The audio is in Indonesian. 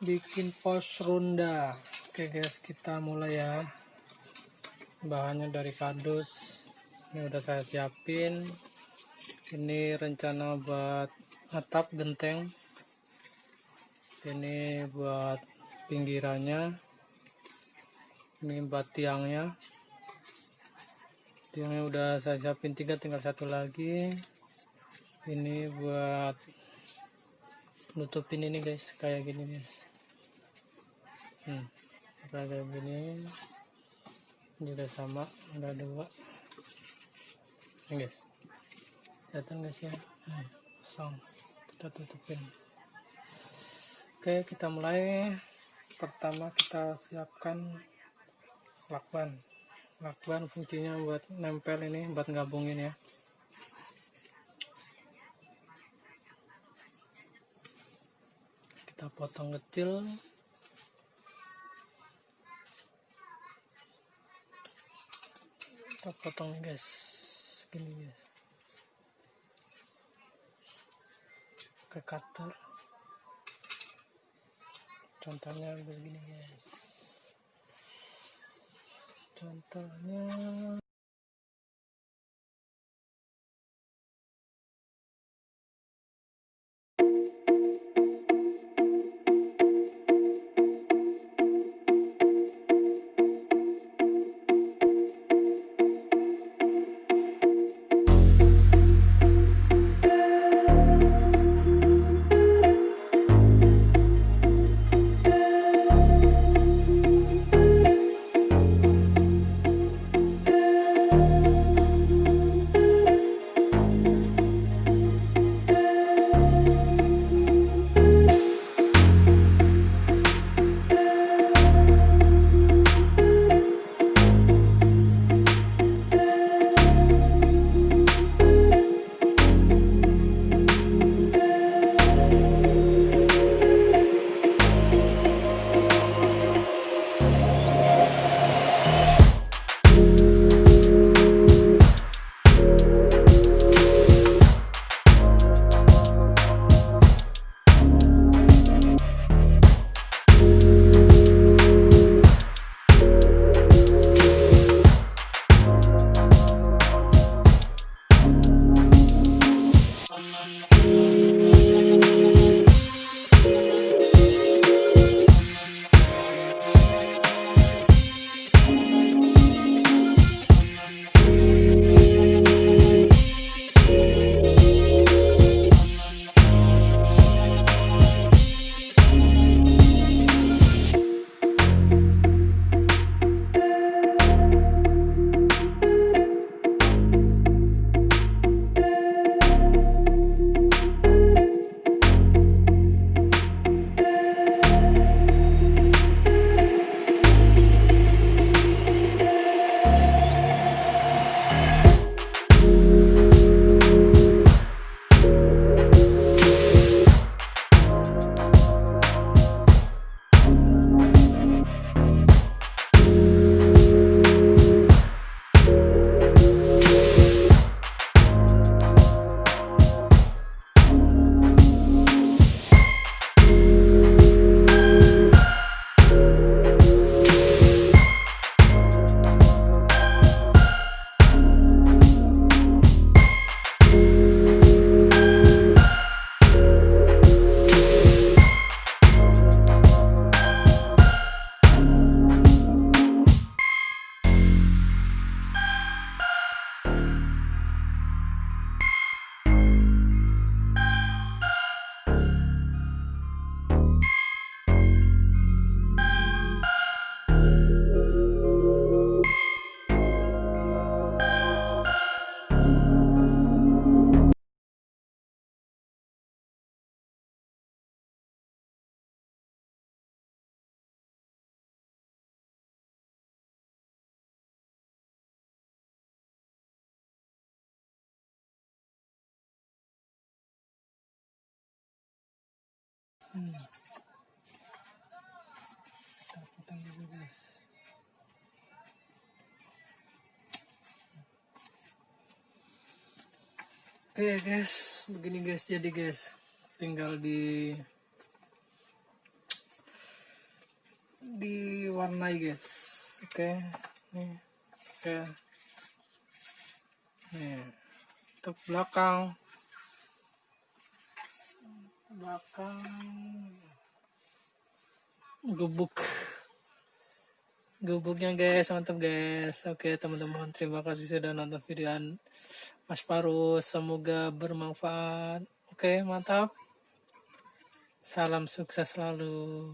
bikin pos ronda. Oke guys, kita mulai ya. Bahannya dari kardus. Ini udah saya siapin. Ini rencana buat atap genteng. Ini buat pinggirannya. Ini buat tiangnya. Tiangnya udah saya siapin 3, tinggal 1 lagi. Ini buat nutupin ini guys, kayak gini guys. Kayak gini. Juga sama, udah 2. Ini guys. Kelihatan guys ya. Kosong. Kita tutupin. Oke, kita mulai. Pertama kita siapkan lakban. Lakban fungsinya buat nempel, ini buat gabungin ya. Kita potong kecil. Kita potong nih guys, gini guys. Ke cutter. Contohnya begini guys. Contohnya kita potong dulu guys. Oke guys, begini guys, jadi guys tinggal diwarnai guys. Oke, nih, oke, nih untuk belakang gubuknya guys, mantap guys. Oke teman-teman, terima kasih sudah nonton videoan Mas Farus, semoga bermanfaat. Oke, mantap. Salam sukses selalu.